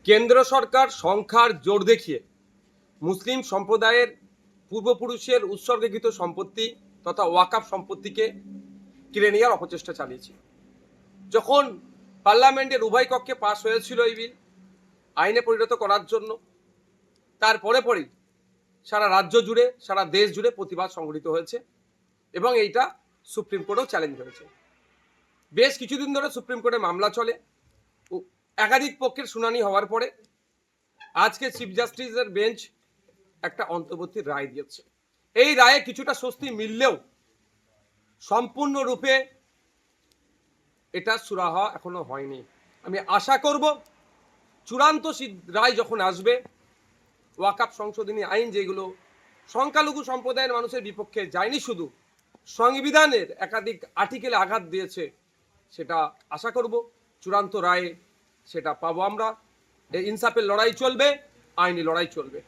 কেন্দ্র সরকার সংখ্যার জোর দেখিয়ে মুসলিম সম্প্রদায়ের পূর্বপুরুষের উৎসর্গীকৃত সম্পত্তি তথা ওয়াকাফ সম্পত্তিকে কেড়ে নেওয়ার অপচেষ্টা চালিয়েছিল। যখন পার্লামেন্টের উভয় কক্ষে পাশ হয়েছিল এই বিল আইনে পরিণত করার জন্য, তারপরে পরেই সারা রাজ্য জুড়ে সারা দেশ জুড়ে প্রতিবাদ সংঘটিত হয়েছে এবং এইটা সুপ্রিম কোর্টেও চ্যালেঞ্জ হয়েছে। বেশ কিছুদিন ধরে সুপ্রিম কোর্টে মামলা চলে। একাধিক পক্ষের শুনানি হওয়ার পরে আজকে চিফ জাস্টিসের বেঞ্চ একটা অন্তর্বর্তী রায় দিয়েছে। এই রায়ে কিছুটা স্বস্তি মিললেও সম্পূর্ণরূপে এটা সুরাহা এখনো হয়নি। আমি আশা করব চূড়ান্ত রায় যখন আসবে, ওয়াকাফ সংশোধনী আইন যেগুলো সংখ্যালঘু সম্প্রদায়ের মানুষের বিপক্ষে যায়নি, শুধু সংবিধানের একাধিক আর্টিকেলে আঘাত দিয়েছে, সেটা আশা করব চূড়ান্ত রায়ে সেটা পাবো আমরা। এই ইনসাফের লড়াই চলবে, আইনি লড়াই চলবে।